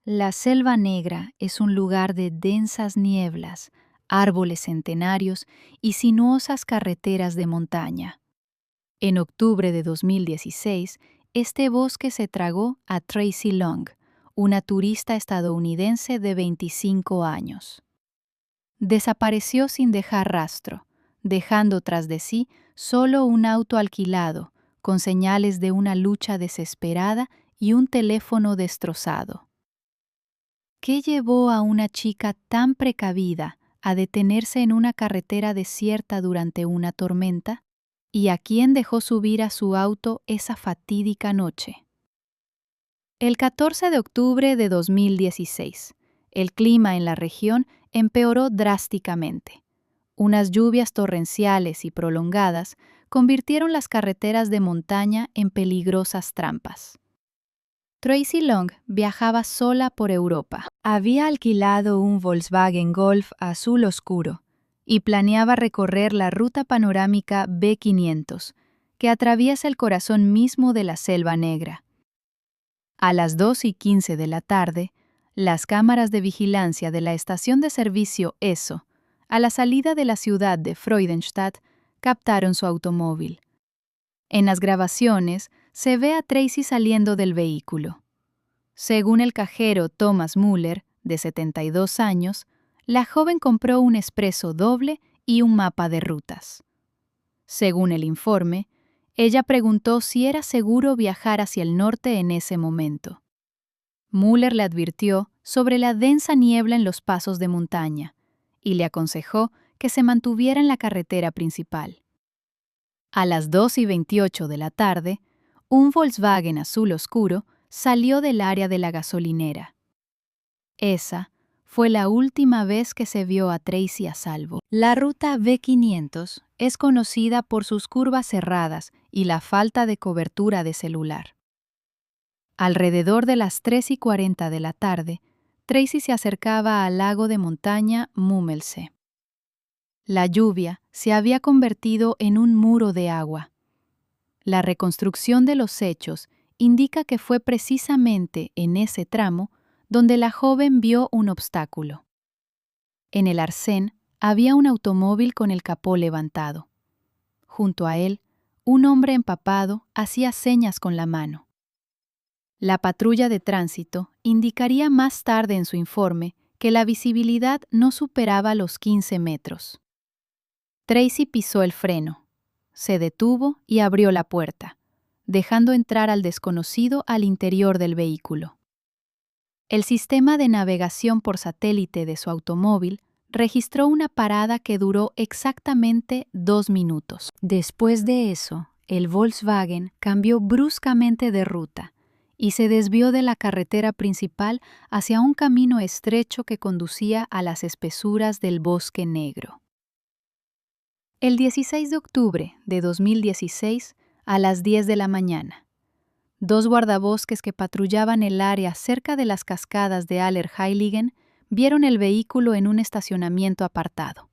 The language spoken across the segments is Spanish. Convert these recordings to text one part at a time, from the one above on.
La Selva Negra es un lugar de densas nieblas, árboles centenarios y sinuosas carreteras de montaña. En octubre de 2016, este bosque se tragó a Tracy Long, una turista estadounidense de 25 años. Desapareció sin dejar rastro, dejando tras de sí solo un auto alquilado, con señales de una lucha desesperada y un teléfono destrozado. ¿Qué llevó a una chica tan precavida a detenerse en una carretera desierta durante una tormenta? ¿Y a quién dejó subir a su auto esa fatídica noche? El 14 de octubre de 2016, el clima en la región empeoró drásticamente. Unas lluvias torrenciales y prolongadas convirtieron las carreteras de montaña en peligrosas trampas. Tracy Long viajaba sola por Europa. Había alquilado un Volkswagen Golf azul oscuro y planeaba recorrer la ruta panorámica B500, que atraviesa el corazón mismo de la Selva Negra. A las 2:15 de la tarde, las cámaras de vigilancia de la estación de servicio ESSO, a la salida de la ciudad de Freudenstadt, captaron su automóvil. En las grabaciones se ve a Tracy saliendo del vehículo. Según el cajero Thomas Müller, de 72 años, la joven compró un espresso doble y un mapa de rutas. Según el informe, ella preguntó si era seguro viajar hacia el norte en ese momento. Müller le advirtió sobre la densa niebla en los pasos de montaña y le aconsejó que se mantuviera en la carretera principal. A las 2:28 de la tarde, un Volkswagen azul oscuro salió del área de la gasolinera. Esa fue la última vez que se vio a Tracy a salvo. La ruta B500 es conocida por sus curvas cerradas y la falta de cobertura de celular. Alrededor de las 3:40 de la tarde, Tracy se acercaba al lago de montaña Mummelsee. La lluvia se había convertido en un muro de agua. La reconstrucción de los hechos indica que fue precisamente en ese tramo donde la joven vio un obstáculo. En el arcén había un automóvil con el capó levantado. Junto a él, un hombre empapado hacía señas con la mano. La patrulla de tránsito indicaría más tarde en su informe que la visibilidad no superaba los 15 metros. Tracy pisó el freno, se detuvo y abrió la puerta, dejando entrar al desconocido al interior del vehículo. El sistema de navegación por satélite de su automóvil registró una parada que duró exactamente 2 minutos. Después de eso, el Volkswagen cambió bruscamente de ruta y se desvió de la carretera principal hacia un camino estrecho que conducía a las espesuras del Bosque Negro. El 16 de octubre de 2016, a las 10 de la mañana, 2 guardabosques que patrullaban el área cerca de las cascadas de Allerheiligen vieron el vehículo en un estacionamiento apartado.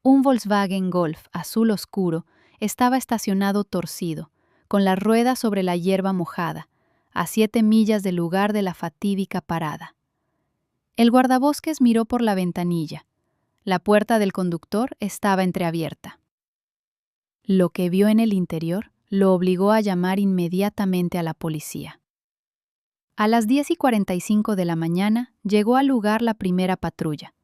Un Volkswagen Golf azul oscuro estaba estacionado torcido, con las ruedas sobre la hierba mojada, a 7 millas del lugar de la fatídica parada. El guardabosques miró por la ventanilla. La puerta del conductor estaba entreabierta. Lo que vio en el interior lo obligó a llamar inmediatamente a la policía. A las 10:45 de la mañana llegó al lugar la primera patrulla.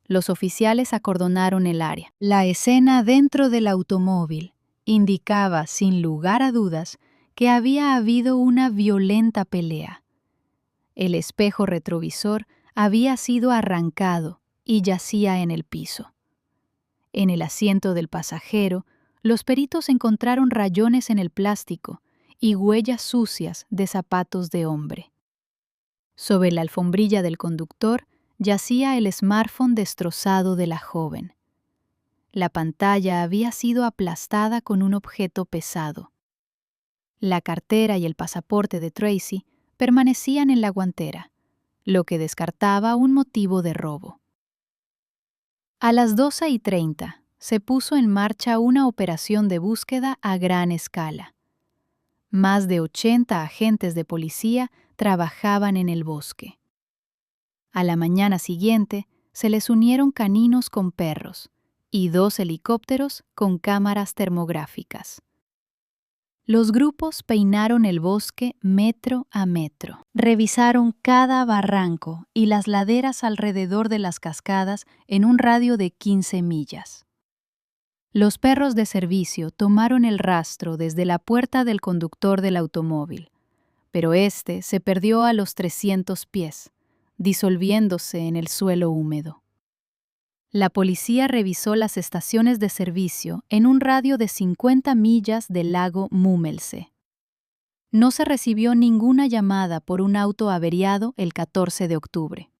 Los oficiales acordonaron el área. La escena dentro del automóvil indicaba, sin lugar a dudas, que había habido una violenta pelea. El espejo retrovisor había sido arrancado y yacía en el piso. En el asiento del pasajero, los peritos encontraron rayones en el plástico y huellas sucias de zapatos de hombre. Sobre la alfombrilla del conductor yacía el smartphone destrozado de la joven. La pantalla había sido aplastada con un objeto pesado. La cartera y el pasaporte de Tracy permanecían en la guantera, lo que descartaba un motivo de robo. A las 12:30 se puso en marcha una operación de búsqueda a gran escala. Más de 80 agentes de policía trabajaban en el bosque. A la mañana siguiente, se les unieron caninos con perros y 2 helicópteros con cámaras termográficas. Los grupos peinaron el bosque metro a metro. Revisaron cada barranco y las laderas alrededor de las cascadas en un radio de 15 millas. Los perros de servicio tomaron el rastro desde la puerta del conductor del automóvil, pero este se perdió a los 300 pies, disolviéndose en el suelo húmedo. La policía revisó las estaciones de servicio en un radio de 50 millas del lago Mummelsee. No se recibió ninguna llamada por un auto averiado el 14 de octubre.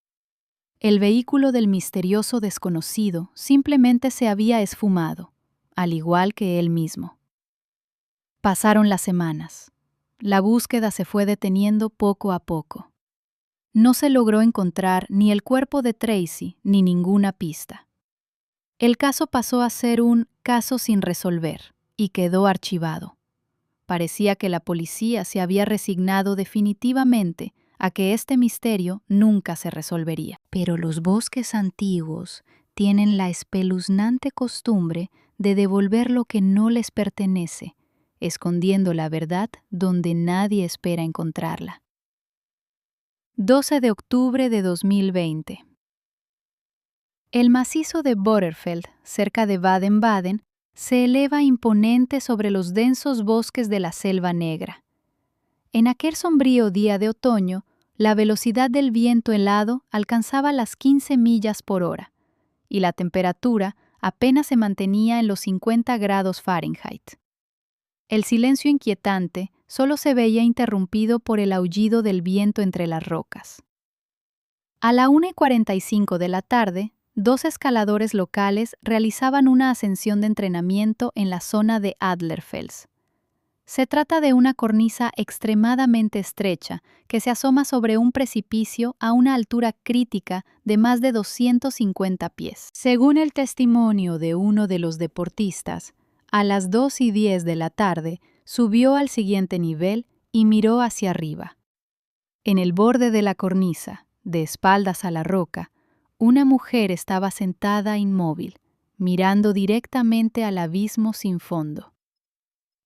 El vehículo del misterioso desconocido simplemente se había esfumado, al igual que él mismo. Pasaron las semanas. La búsqueda se fue deteniendo poco a poco. No se logró encontrar ni el cuerpo de Tracy ni ninguna pista. El caso pasó a ser un caso sin resolver y quedó archivado. Parecía que la policía se había resignado definitivamente a que este misterio nunca se resolvería. Pero los bosques antiguos tienen la espeluznante costumbre de devolver lo que no les pertenece, escondiendo la verdad donde nadie espera encontrarla. 12 de octubre de 2020. El macizo de Butterfeld, cerca de Baden-Baden, se eleva imponente sobre los densos bosques de la Selva Negra. En aquel sombrío día de otoño, la velocidad del viento helado alcanzaba las 15 millas por hora, y la temperatura apenas se mantenía en los 50 grados Fahrenheit. El silencio inquietante solo se veía interrumpido por el aullido del viento entre las rocas. A la 1:45 de la tarde, 2 escaladores locales realizaban una ascensión de entrenamiento en la zona de Adlerfels. Se trata de una cornisa extremadamente estrecha que se asoma sobre un precipicio a una altura crítica de más de 250 pies. Según el testimonio de uno de los deportistas, a las 2:10 de la tarde subió al siguiente nivel y miró hacia arriba. En el borde de la cornisa, de espaldas a la roca, una mujer estaba sentada inmóvil, mirando directamente al abismo sin fondo.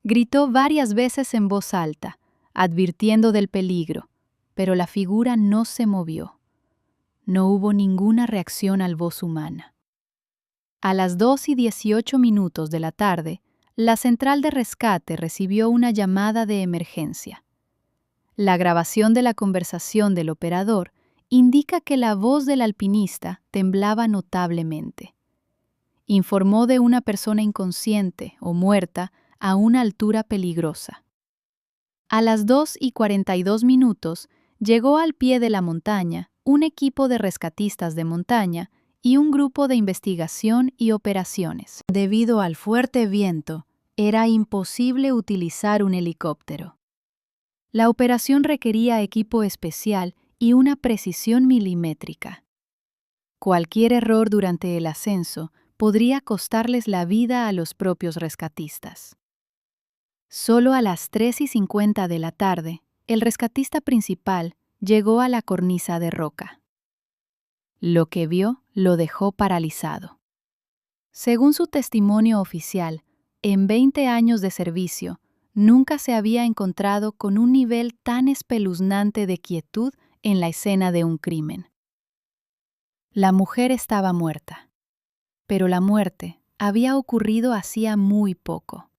Gritó varias veces en voz alta, advirtiendo del peligro, pero la figura no se movió. No hubo ninguna reacción al voz humana. A las 2:18 de la tarde, la central de rescate recibió una llamada de emergencia. La grabación de la conversación del operador indica que la voz del alpinista temblaba notablemente. Informó de una persona inconsciente o muerta a una altura peligrosa. A las 2:42 llegó al pie de la montaña un equipo de rescatistas de montaña y un grupo de investigación y operaciones. Debido al fuerte viento, era imposible utilizar un helicóptero. La operación requería equipo especial y una precisión milimétrica. Cualquier error durante el ascenso podría costarles la vida a los propios rescatistas. Solo a las 3:50 de la tarde, el rescatista principal llegó a la cornisa de roca. Lo que vio lo dejó paralizado. Según su testimonio oficial, en 20 años de servicio, nunca se había encontrado con un nivel tan espeluznante de quietud en la escena de un crimen. La mujer estaba muerta, pero la muerte había ocurrido hacía muy poco.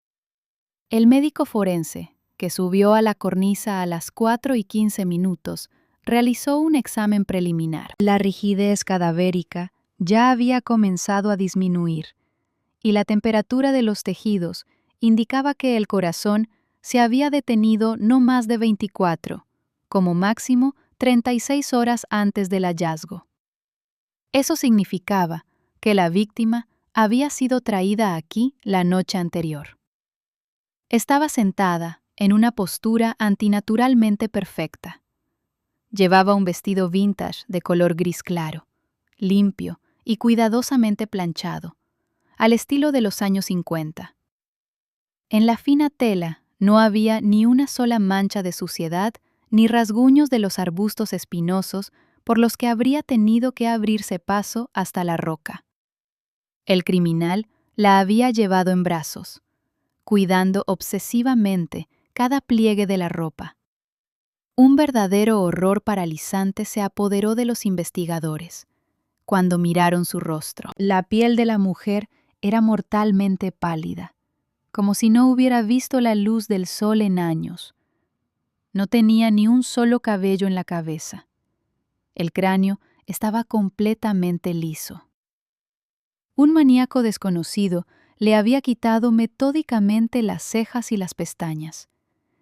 El médico forense, que subió a la cornisa a las 4:15, realizó un examen preliminar. La rigidez cadavérica ya había comenzado a disminuir, y la temperatura de los tejidos indicaba que el corazón se había detenido no más de 24, como máximo 36 horas antes del hallazgo. Eso significaba que la víctima había sido traída aquí la noche anterior. Estaba sentada en una postura antinaturalmente perfecta. Llevaba un vestido vintage de color gris claro, limpio y cuidadosamente planchado, al estilo de los años 50. En la fina tela no había ni una sola mancha de suciedad ni rasguños de los arbustos espinosos por los que habría tenido que abrirse paso hasta la roca. El criminal la había llevado en brazos, cuidando obsesivamente cada pliegue de la ropa. Un verdadero horror paralizante se apoderó de los investigadores cuando miraron su rostro. La piel de la mujer era mortalmente pálida, como si no hubiera visto la luz del sol en años. No tenía ni un solo cabello en la cabeza. El cráneo estaba completamente liso. Un maníaco desconocido le había quitado metódicamente las cejas y las pestañas,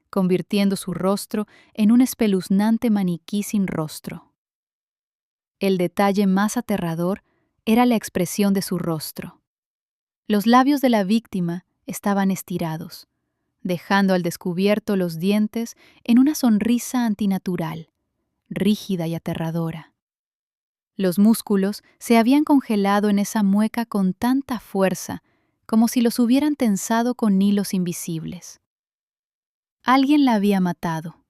convirtiendo su rostro en un espeluznante maniquí sin rostro. El detalle más aterrador era la expresión de su rostro. Los labios de la víctima estaban estirados, dejando al descubierto los dientes en una sonrisa antinatural, rígida y aterradora. Los músculos se habían congelado en esa mueca con tanta fuerza, como si los hubieran tensado con hilos invisibles. Alguien la había matado,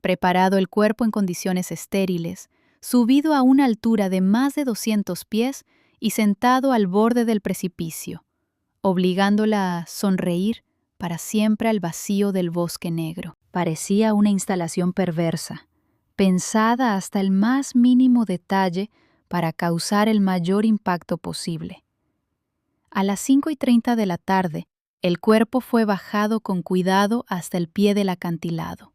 preparado el cuerpo en condiciones estériles, subido a una altura de más de 200 pies y sentado al borde del precipicio, obligándola a sonreír para siempre al vacío del bosque negro. Parecía una instalación perversa, pensada hasta el más mínimo detalle para causar el mayor impacto posible. A las 5:30 de la tarde, el cuerpo fue bajado con cuidado hasta el pie del acantilado.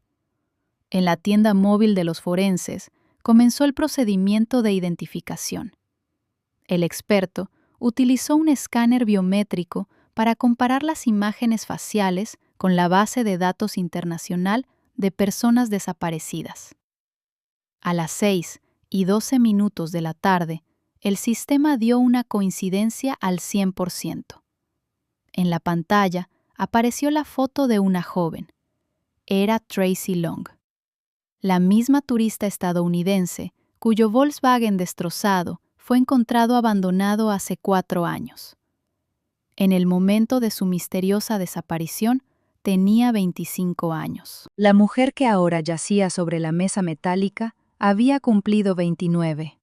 En la tienda móvil de los forenses comenzó el procedimiento de identificación. El experto utilizó un escáner biométrico para comparar las imágenes faciales con la base de datos internacional de personas desaparecidas. A las 6:12 de la tarde, el sistema dio una coincidencia al 100%. En la pantalla apareció la foto de una joven. Era Tracy Long, la misma turista estadounidense cuyo Volkswagen destrozado fue encontrado abandonado hace 4 años. En el momento de su misteriosa desaparición, tenía 25 años. La mujer que ahora yacía sobre la mesa metálica había cumplido 29.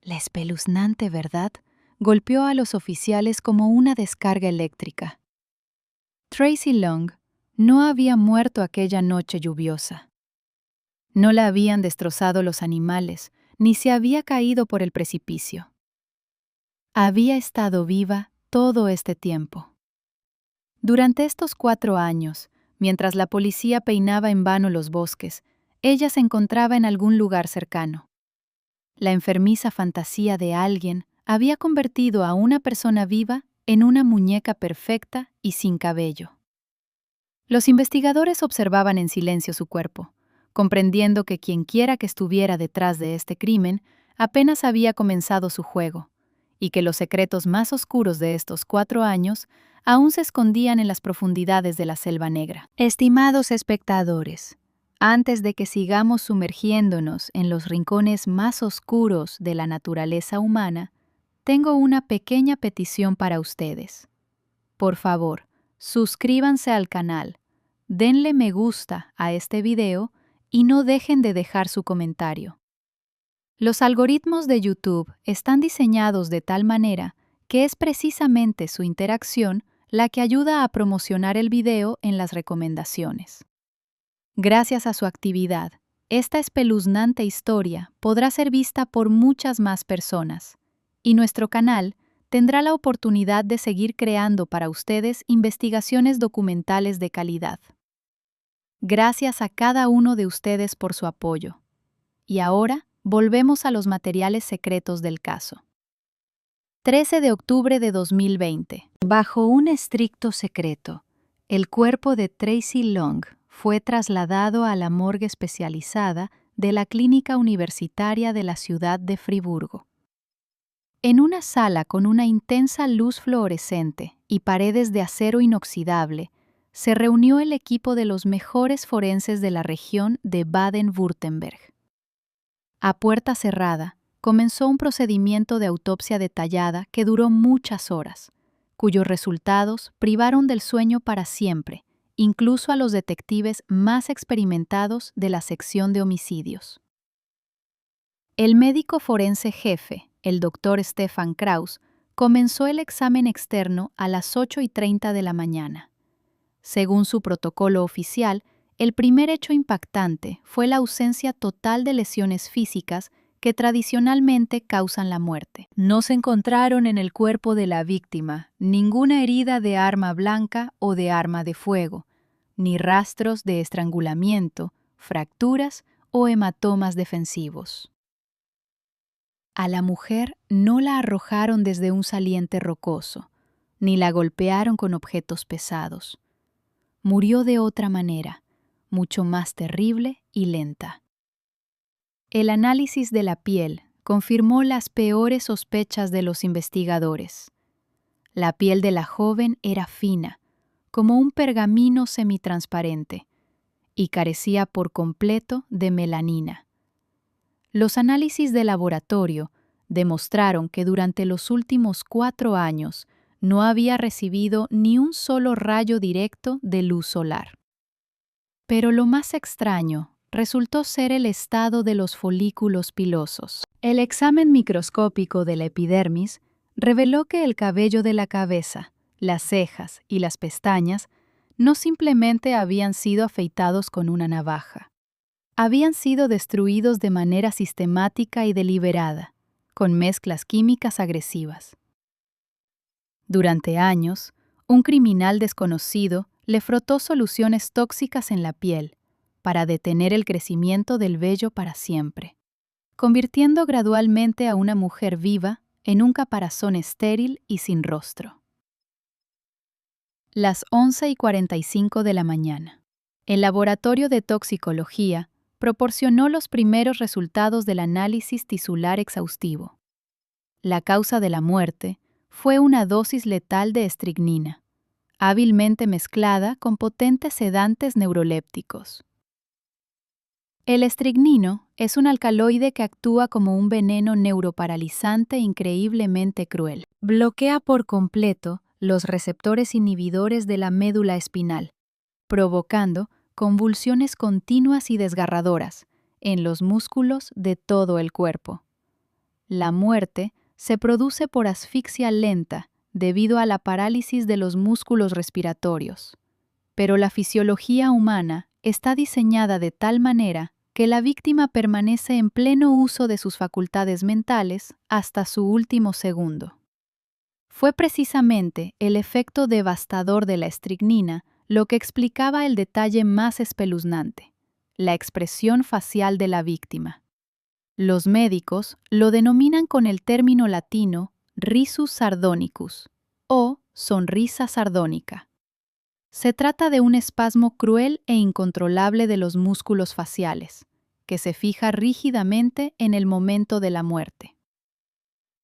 La espeluznante verdad golpeó a los oficiales como una descarga eléctrica. Tracy Long no había muerto aquella noche lluviosa. No la habían destrozado los animales, ni se había caído por el precipicio. Había estado viva todo este tiempo. Durante estos 4 años, mientras la policía peinaba en vano los bosques, ella se encontraba en algún lugar cercano. La enfermiza fantasía de alguien había convertido a una persona viva en una muñeca perfecta y sin cabello. Los investigadores observaban en silencio su cuerpo, comprendiendo que quienquiera que estuviera detrás de este crimen apenas había comenzado su juego, y que los secretos más oscuros de estos 4 años aún se escondían en las profundidades de la Selva Negra. Estimados espectadores, antes de que sigamos sumergiéndonos en los rincones más oscuros de la naturaleza humana, tengo una pequeña petición para ustedes. Por favor, suscríbanse al canal, denle me gusta a este video y no dejen de dejar su comentario. Los algoritmos de YouTube están diseñados de tal manera que es precisamente su interacción la que ayuda a promocionar el video en las recomendaciones. Gracias a su actividad, esta espeluznante historia podrá ser vista por muchas más personas, y nuestro canal tendrá la oportunidad de seguir creando para ustedes investigaciones documentales de calidad. Gracias a cada uno de ustedes por su apoyo. Y ahora, volvemos a los materiales secretos del caso. 13 de octubre de 2020. Bajo un estricto secreto, el cuerpo de Tracy Long fue trasladado a la morgue especializada de la Clínica Universitaria de la ciudad de Friburgo. En una sala con una intensa luz fluorescente y paredes de acero inoxidable, se reunió el equipo de los mejores forenses de la región de Baden-Württemberg. A puerta cerrada, comenzó un procedimiento de autopsia detallada que duró muchas horas, cuyos resultados privaron del sueño para siempre, incluso a los detectives más experimentados de la sección de homicidios. El médico forense jefe, el doctor Stefan Kraus, comenzó el examen externo a las 8:30 de la mañana. Según su protocolo oficial, el primer hecho impactante fue la ausencia total de lesiones físicas que tradicionalmente causan la muerte. No se encontraron en el cuerpo de la víctima ninguna herida de arma blanca o de arma de fuego, ni rastros de estrangulamiento, fracturas o hematomas defensivos. A la mujer no la arrojaron desde un saliente rocoso, ni la golpearon con objetos pesados. Murió de otra manera, mucho más terrible y lenta. El análisis de la piel confirmó las peores sospechas de los investigadores. La piel de la joven era fina, como un pergamino semitransparente, y carecía por completo de melanina. Los análisis de laboratorio demostraron que durante los últimos 4 años no había recibido ni un solo rayo directo de luz solar. Pero lo más extraño resultó ser el estado de los folículos pilosos. El examen microscópico de la epidermis reveló que el cabello de la cabeza, las cejas y las pestañas no simplemente habían sido afeitados con una navaja. Habían sido destruidos de manera sistemática y deliberada, con mezclas químicas agresivas. Durante años, un criminal desconocido le frotó soluciones tóxicas en la piel para detener el crecimiento del vello para siempre, convirtiendo gradualmente a una mujer viva en un caparazón estéril y sin rostro. Las 11:45 de la mañana. El laboratorio de toxicología proporcionó los primeros resultados del análisis tisular exhaustivo. La causa de la muerte fue una dosis letal de estricnina, hábilmente mezclada con potentes sedantes neurolépticos. El estricnino es un alcaloide que actúa como un veneno neuroparalizante increíblemente cruel. Bloquea por completo los receptores inhibidores de la médula espinal, provocando convulsiones continuas y desgarradoras en los músculos de todo el cuerpo. La muerte se produce por asfixia lenta debido a la parálisis de los músculos respiratorios. Pero la fisiología humana está diseñada de tal manera que la víctima permanece en pleno uso de sus facultades mentales hasta su último segundo. Fue precisamente el efecto devastador de la estricnina lo que explicaba el detalle más espeluznante, la expresión facial de la víctima. Los médicos lo denominan con el término latino risus sardonicus o sonrisa sardónica. Se trata de un espasmo cruel e incontrolable de los músculos faciales, que se fija rígidamente en el momento de la muerte.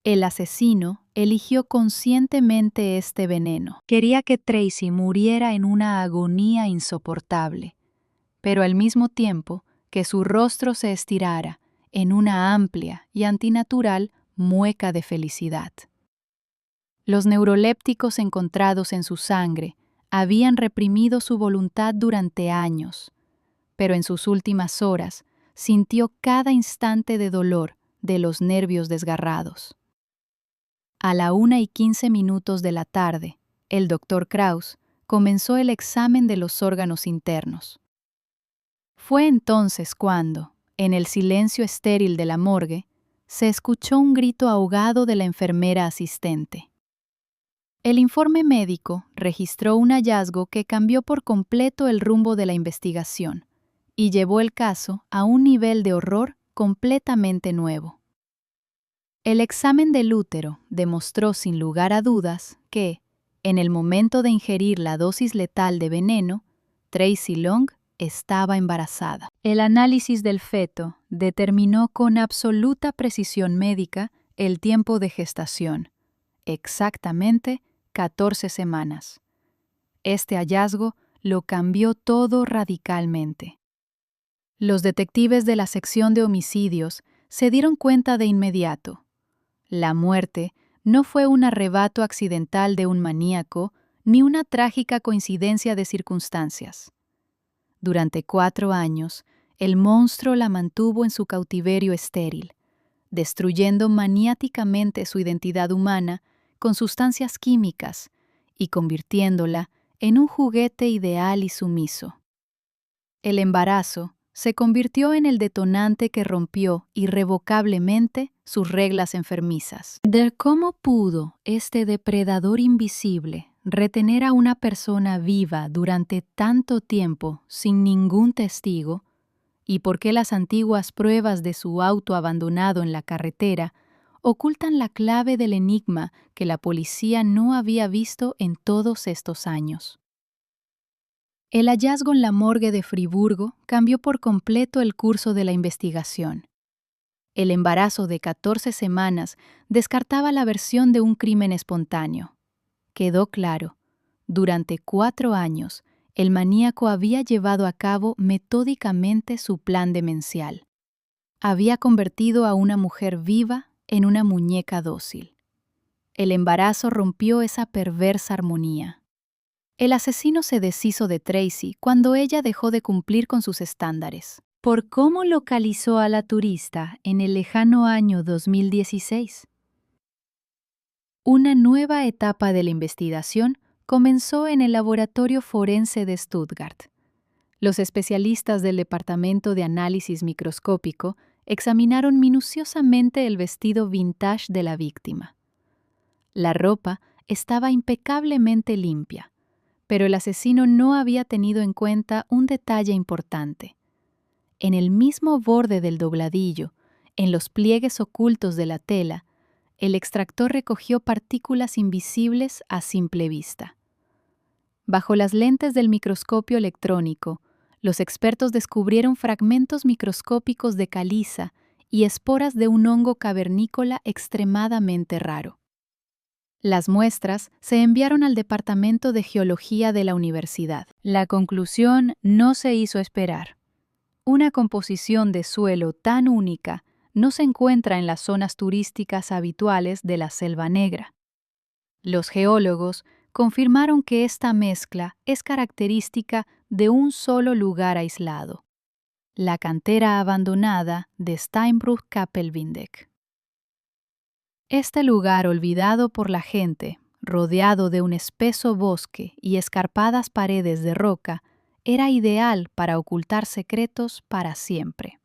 El asesino eligió conscientemente este veneno. Quería que Tracy muriera en una agonía insoportable, pero al mismo tiempo que su rostro se estirara en una amplia y antinatural mueca de felicidad. Los neurolépticos encontrados en su sangre habían reprimido su voluntad durante años, pero en sus últimas horas sintió cada instante de dolor de los nervios desgarrados. A la 1:15 de la tarde, el doctor Kraus comenzó el examen de los órganos internos. Fue entonces cuando, en el silencio estéril de la morgue, se escuchó un grito ahogado de la enfermera asistente. El informe médico registró un hallazgo que cambió por completo el rumbo de la investigación y llevó el caso a un nivel de horror completamente nuevo. El examen del útero demostró sin lugar a dudas que, en el momento de ingerir la dosis letal de veneno, Tracy Long estaba embarazada. El análisis del feto determinó con absoluta precisión médica el tiempo de gestación, exactamente 14 semanas. Este hallazgo lo cambió todo radicalmente. Los detectives de la sección de homicidios se dieron cuenta de inmediato. La muerte no fue un arrebato accidental de un maníaco ni una trágica coincidencia de circunstancias. Durante 4 años, el monstruo la mantuvo en su cautiverio estéril, destruyendo maniáticamente su identidad humana con sustancias químicas y convirtiéndola en un juguete ideal y sumiso. El embarazo se convirtió en el detonante que rompió irrevocablemente sus reglas enfermizas. De cómo pudo este depredador invisible retener a una persona viva durante tanto tiempo sin ningún testigo, y por qué las antiguas pruebas de su auto abandonado en la carretera ocultan la clave del enigma que la policía no había visto en todos estos años. El hallazgo en la morgue de Friburgo cambió por completo el curso de la investigación. El embarazo de 14 semanas descartaba la versión de un crimen espontáneo. Quedó claro, durante 4 años, el maníaco había llevado a cabo metódicamente su plan demencial. Había convertido a una mujer viva en una muñeca dócil. El embarazo rompió esa perversa armonía. El asesino se deshizo de Tracy cuando ella dejó de cumplir con sus estándares. ¿Por cómo localizó a la turista en el lejano año 2016? Una nueva etapa de la investigación comenzó en el laboratorio forense de Stuttgart. Los especialistas del Departamento de Análisis Microscópico examinaron minuciosamente el vestido vintage de la víctima. La ropa estaba impecablemente limpia, pero el asesino no había tenido en cuenta un detalle importante. En el mismo borde del dobladillo, en los pliegues ocultos de la tela, el extractor recogió partículas invisibles a simple vista. Bajo las lentes del microscopio electrónico, los expertos descubrieron fragmentos microscópicos de caliza y esporas de un hongo cavernícola extremadamente raro. Las muestras se enviaron al Departamento de Geología de la universidad. La conclusión no se hizo esperar. Una composición de suelo tan única no se encuentra en las zonas turísticas habituales de la Selva Negra. Los geólogos confirmaron que esta mezcla es característica de un solo lugar aislado, la cantera abandonada de Steinbruch-Kappelwindeck. Este lugar olvidado por la gente, rodeado de un espeso bosque y escarpadas paredes de roca, era ideal para ocultar secretos para siempre.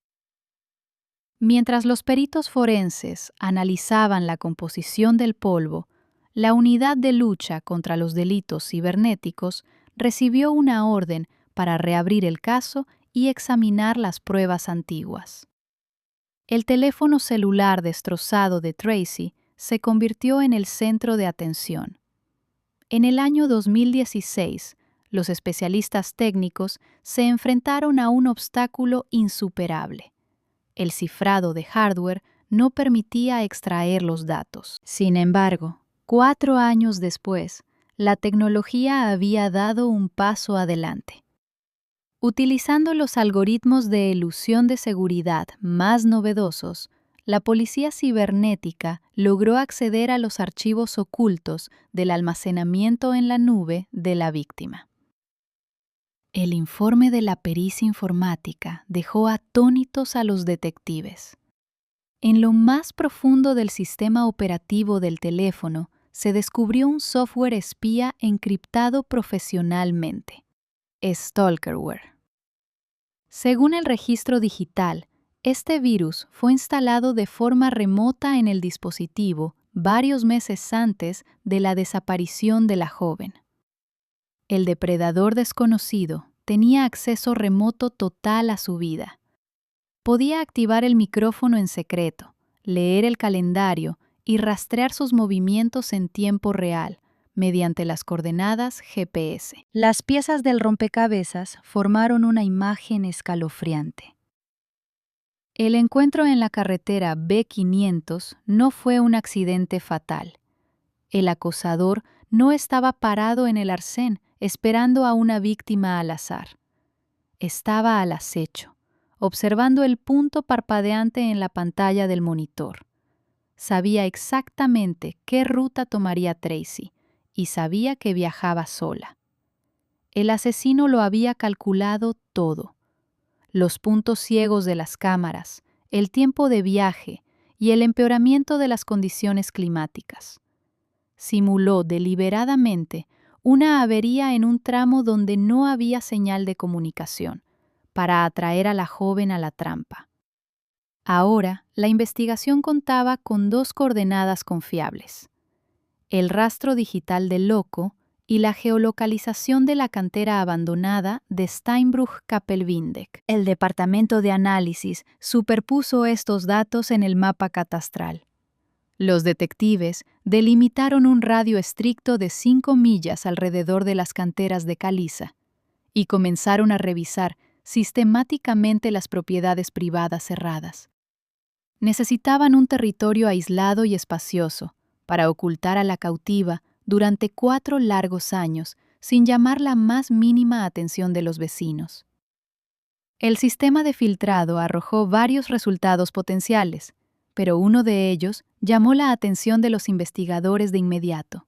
Mientras los peritos forenses analizaban la composición del polvo, la Unidad de Lucha contra los Delitos Cibernéticos recibió una orden para reabrir el caso y examinar las pruebas antiguas. El teléfono celular destrozado de Tracy se convirtió en el centro de atención. En el año 2016, los especialistas técnicos se enfrentaron a un obstáculo insuperable. El cifrado de hardware no permitía extraer los datos. Sin embargo, 4 años después, la tecnología había dado un paso adelante. Utilizando los algoritmos de elusión de seguridad más novedosos, la policía cibernética logró acceder a los archivos ocultos del almacenamiento en la nube de la víctima. El informe de la pericia informática dejó atónitos a los detectives. En lo más profundo del sistema operativo del teléfono se descubrió un software espía encriptado profesionalmente, Stalkerware. Según el registro digital, este virus fue instalado de forma remota en el dispositivo varios meses antes de la desaparición de la joven. El depredador desconocido tenía acceso remoto total a su vida. Podía activar el micrófono en secreto, leer el calendario y rastrear sus movimientos en tiempo real, mediante las coordenadas GPS. Las piezas del rompecabezas formaron una imagen escalofriante. El encuentro en la carretera B500 no fue un accidente fatal. El acosador no estaba parado en el arcén esperando a una víctima al azar. Estaba al acecho, observando el punto parpadeante en la pantalla del monitor. Sabía exactamente qué ruta tomaría Tracy y sabía que viajaba sola. El asesino lo había calculado todo: los puntos ciegos de las cámaras, el tiempo de viaje y el empeoramiento de las condiciones climáticas. Simuló deliberadamente una avería en un tramo donde no había señal de comunicación, para atraer a la joven a la trampa. Ahora, la investigación contaba con 2 coordenadas confiables: el rastro digital del loco y la geolocalización de la cantera abandonada de Steinbruch-Kappelwindeck. El departamento de análisis superpuso estos datos en el mapa catastral. Los detectives delimitaron un radio estricto de 5 millas alrededor de las canteras de caliza y comenzaron a revisar sistemáticamente las propiedades privadas cerradas. Necesitaban un territorio aislado y espacioso para ocultar a la cautiva durante 4 largos años sin llamar la más mínima atención de los vecinos. El sistema de filtrado arrojó varios resultados potenciales, pero uno de ellos llamó la atención de los investigadores de inmediato.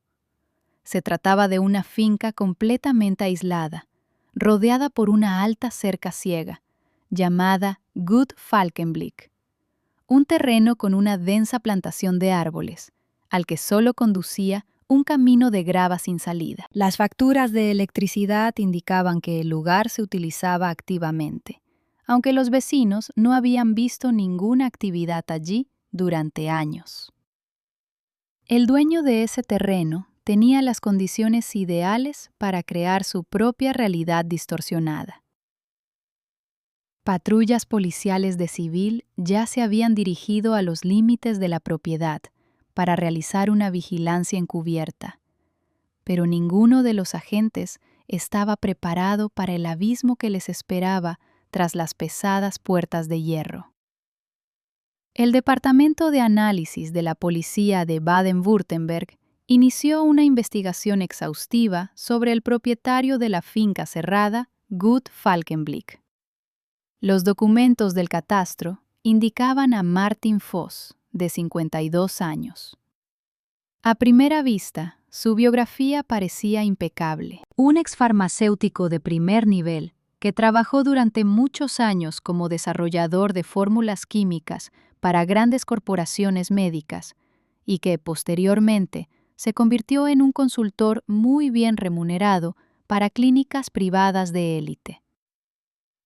Se trataba de una finca completamente aislada, rodeada por una alta cerca ciega, llamada Gut Falkenblick, un terreno con una densa plantación de árboles, al que solo conducía un camino de grava sin salida. Las facturas de electricidad indicaban que el lugar se utilizaba activamente, aunque los vecinos no habían visto ninguna actividad allí durante años. El dueño de ese terreno tenía las condiciones ideales para crear su propia realidad distorsionada. Patrullas policiales de civil ya se habían dirigido a los límites de la propiedad para realizar una vigilancia encubierta, pero ninguno de los agentes estaba preparado para el abismo que les esperaba tras las pesadas puertas de hierro. El Departamento de Análisis de la Policía de Baden-Württemberg inició una investigación exhaustiva sobre el propietario de la finca cerrada, Gut Falkenblick. Los documentos del catastro indicaban a Martin Voss, de 52 años. A primera vista, su biografía parecía impecable. Un exfarmacéutico de primer nivel que trabajó durante muchos años como desarrollador de fórmulas químicas para grandes corporaciones médicas y que, posteriormente, se convirtió en un consultor muy bien remunerado para clínicas privadas de élite.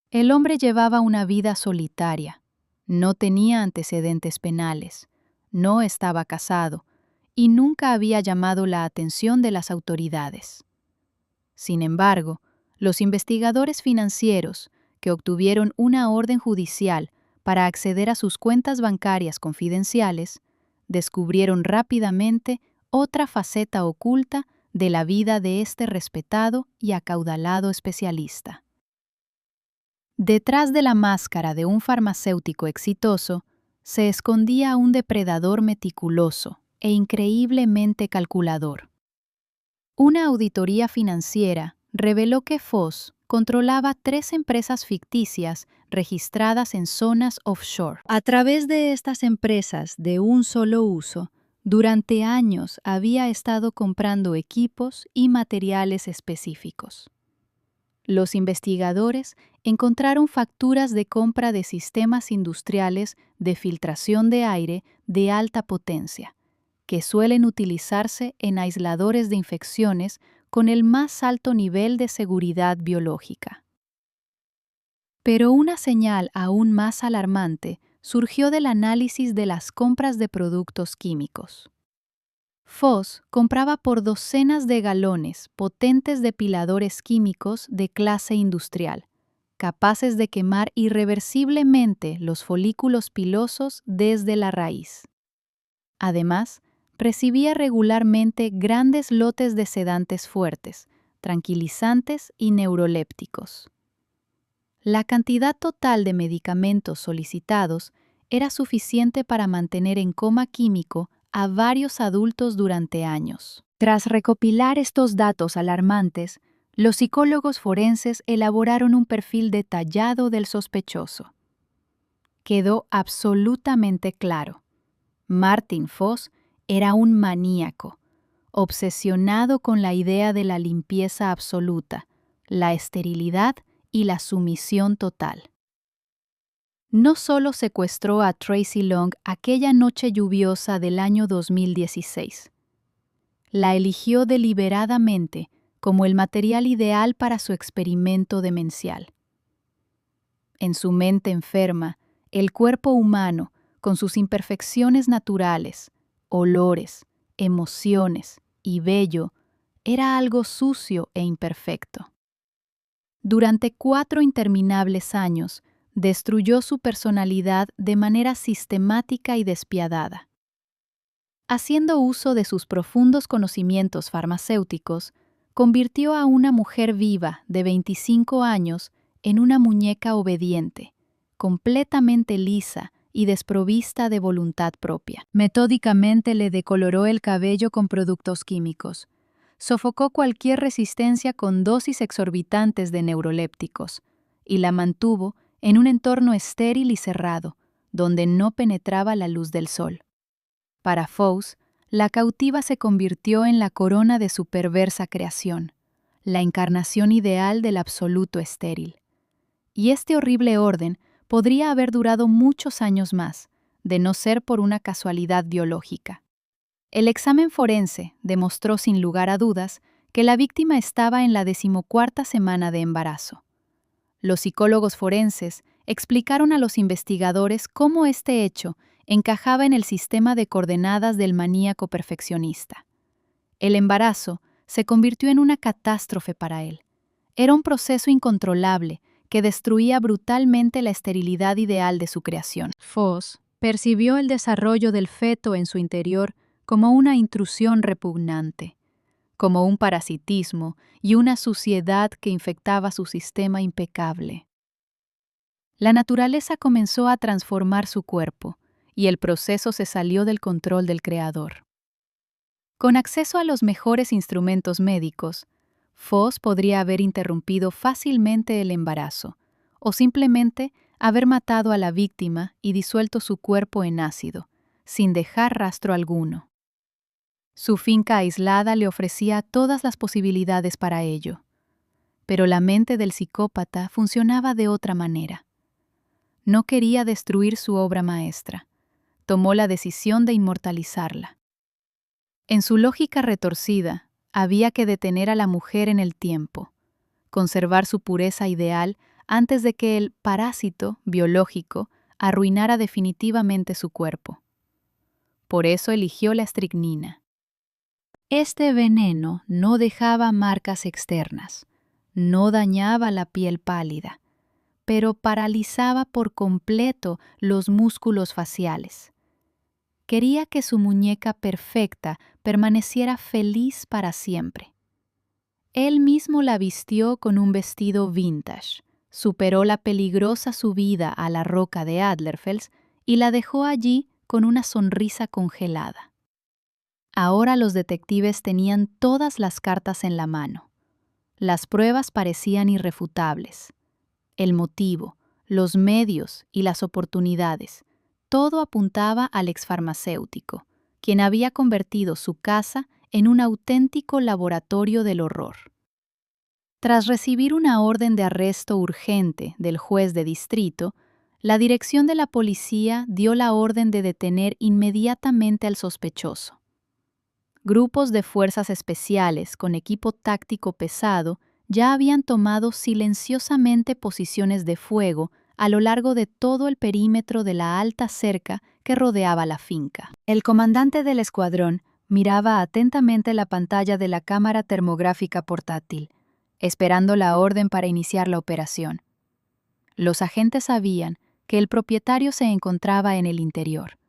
El hombre llevaba una vida solitaria, no tenía antecedentes penales, no estaba casado y nunca había llamado la atención de las autoridades. Sin embargo, los investigadores financieros, que obtuvieron una orden judicial para acceder a sus cuentas bancarias confidenciales, descubrieron rápidamente otra faceta oculta de la vida de este respetado y acaudalado especialista. Detrás de la máscara de un farmacéutico exitoso, se escondía un depredador meticuloso e increíblemente calculador. Una auditoría financiera reveló que Voss controlaba 3 empresas ficticias registradas en zonas offshore. A través de estas empresas de un solo uso, durante años había estado comprando equipos y materiales específicos. Los investigadores encontraron facturas de compra de sistemas industriales de filtración de aire de alta potencia, que suelen utilizarse en aisladores de infecciones con el más alto nivel de seguridad biológica. Pero una señal aún más alarmante surgió del análisis de las compras de productos químicos. Voss compraba por docenas de galones potentes depiladores químicos de clase industrial, capaces de quemar irreversiblemente los folículos pilosos desde la raíz. Además, recibía regularmente grandes lotes de sedantes fuertes, tranquilizantes y neurolépticos. La cantidad total de medicamentos solicitados era suficiente para mantener en coma químico a varios adultos durante años. Tras recopilar estos datos alarmantes, los psicólogos forenses elaboraron un perfil detallado del sospechoso. Quedó absolutamente claro: Martin Voss era un maníaco, obsesionado con la idea de la limpieza absoluta, la esterilidad y la sumisión total. no solo secuestró a Tracy Long aquella noche lluviosa del año 2016, la eligió deliberadamente como el material ideal para su experimento demencial. En su mente enferma, el cuerpo humano, con sus imperfecciones naturales, olores, emociones y vello, era algo sucio e imperfecto. Durante 4 interminables años, destruyó su personalidad de manera sistemática y despiadada. Haciendo uso de sus profundos conocimientos farmacéuticos, convirtió a una mujer viva de 25 años en una muñeca obediente, completamente lisa y desprovista de voluntad propia. Metódicamente le decoloró el cabello con productos químicos. Sofocó cualquier resistencia con dosis exorbitantes de neurolépticos y la mantuvo en un entorno estéril y cerrado, donde no penetraba la luz del sol. Para Fosse, la cautiva se convirtió en la corona de su perversa creación, la encarnación ideal del absoluto estéril. Y este horrible orden podría haber durado muchos años más, de no ser por una casualidad biológica. El examen forense demostró sin lugar a dudas que la víctima estaba en la 14ª semana de embarazo. Los psicólogos forenses explicaron a los investigadores cómo este hecho encajaba en el sistema de coordenadas del maníaco perfeccionista. El embarazo se convirtió en una catástrofe para él. Era un proceso incontrolable que destruía brutalmente la esterilidad ideal de su creación. Fosse percibió el desarrollo del feto en su interior como una intrusión repugnante, como un parasitismo y una suciedad que infectaba su sistema impecable. La naturaleza comenzó a transformar su cuerpo, y el proceso se salió del control del creador. Con acceso a los mejores instrumentos médicos, Fosse podría haber interrumpido fácilmente el embarazo, o simplemente haber matado a la víctima y disuelto su cuerpo en ácido, sin dejar rastro alguno. Su finca aislada le ofrecía todas las posibilidades para ello, pero la mente del psicópata funcionaba de otra manera. No quería destruir su obra maestra. Tomó la decisión de inmortalizarla. En su lógica retorcida, había que detener a la mujer en el tiempo, conservar su pureza ideal antes de que el parásito biológico arruinara definitivamente su cuerpo. Por eso eligió la estricnina. Este veneno no dejaba marcas externas, no dañaba la piel pálida, pero paralizaba por completo los músculos faciales. Quería que su muñeca perfecta permaneciera feliz para siempre. Él mismo la vistió con un vestido vintage, superó la peligrosa subida a la roca de Adlerfels y la dejó allí con una sonrisa congelada. Ahora los detectives tenían todas las cartas en la mano. Las pruebas parecían irrefutables. El motivo, los medios y las oportunidades, todo apuntaba al exfarmacéutico, quien había convertido su casa en un auténtico laboratorio del horror. Tras recibir una orden de arresto urgente del juez de distrito, la dirección de la policía dio la orden de detener inmediatamente al sospechoso. Grupos de fuerzas especiales con equipo táctico pesado ya habían tomado silenciosamente posiciones de fuego a lo largo de todo el perímetro de la alta cerca que rodeaba la finca. El comandante del escuadrón miraba atentamente la pantalla de la cámara termográfica portátil, esperando la orden para iniciar la operación. Los agentes sabían que el propietario se encontraba en el interior,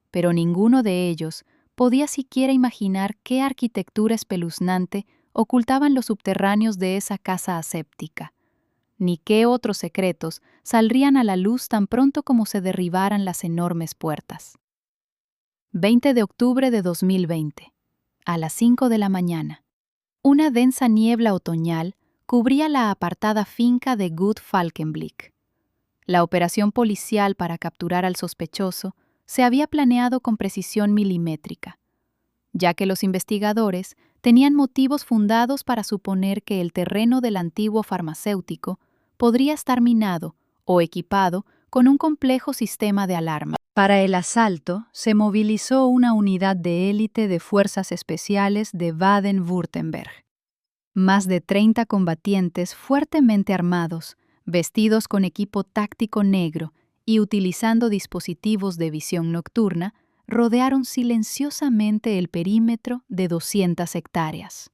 pero ninguno de ellos podía siquiera imaginar qué arquitectura espeluznante ocultaban los subterráneos de esa casa aséptica, ni qué otros secretos saldrían a la luz tan pronto como se derribaran las enormes puertas. 20 de octubre de 2020, a las 5 de la mañana. Una densa niebla otoñal cubría la apartada finca de Gut Falkenblick. La operación policial para capturar al sospechoso se había planeado con precisión milimétrica, ya que los investigadores tenían motivos fundados para suponer que el terreno del antiguo farmacéutico podría estar minado o equipado con un complejo sistema de alarma. Para el asalto, se movilizó una unidad de élite de fuerzas especiales de Baden-Württemberg. Más de 30 combatientes fuertemente armados, vestidos con equipo táctico negro y utilizando dispositivos de visión nocturna, rodearon silenciosamente el perímetro de 200 hectáreas.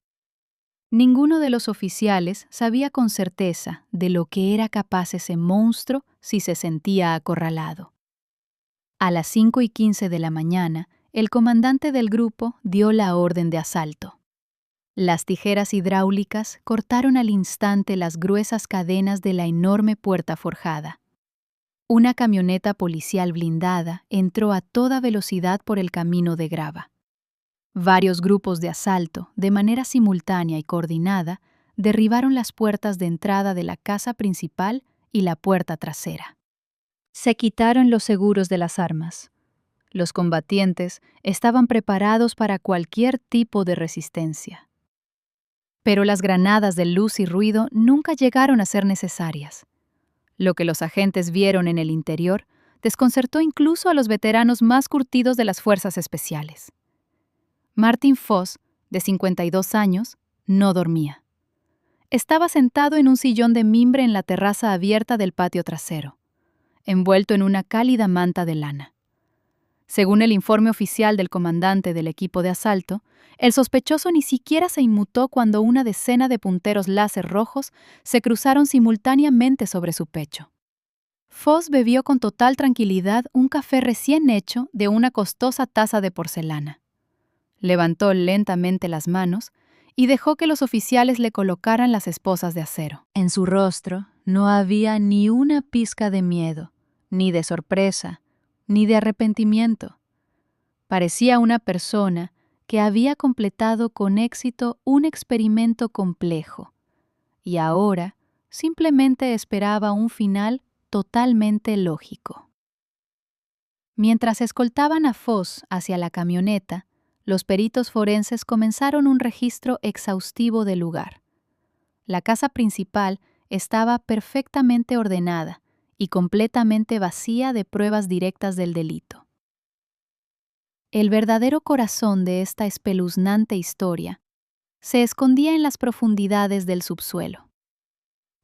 Ninguno de los oficiales sabía con certeza de lo que era capaz ese monstruo si se sentía acorralado. A las 5:15 de la mañana, el comandante del grupo dio la orden de asalto. Las tijeras hidráulicas cortaron al instante las gruesas cadenas de la enorme puerta forjada. Una camioneta policial blindada entró a toda velocidad por el camino de grava. Varios grupos de asalto, de manera simultánea y coordinada, derribaron las puertas de entrada de la casa principal y la puerta trasera. Se quitaron los seguros de las armas. Los combatientes estaban preparados para cualquier tipo de resistencia. Pero las granadas de luz y ruido nunca llegaron a ser necesarias. Lo que los agentes vieron en el interior desconcertó incluso a los veteranos más curtidos de las fuerzas especiales. Martin Voss, de 52 años, no dormía. Estaba sentado en un sillón de mimbre en la terraza abierta del patio trasero, envuelto en una cálida manta de lana. Según el informe oficial del comandante del equipo de asalto, el sospechoso ni siquiera se inmutó cuando una decena de punteros láser rojos se cruzaron simultáneamente sobre su pecho. Voss bebió con total tranquilidad un café recién hecho de una costosa taza de porcelana. Levantó lentamente las manos y dejó que los oficiales le colocaran las esposas de acero. En su rostro no había ni una pizca de miedo, ni de sorpresa, ni de arrepentimiento. Parecía una persona que había completado con éxito un experimento complejo y ahora simplemente esperaba un final totalmente lógico. Mientras escoltaban a Voss hacia la camioneta, los peritos forenses comenzaron un registro exhaustivo del lugar. La casa principal estaba perfectamente ordenada y completamente vacía de pruebas directas del delito. El verdadero corazón de esta espeluznante historia se escondía en las profundidades del subsuelo.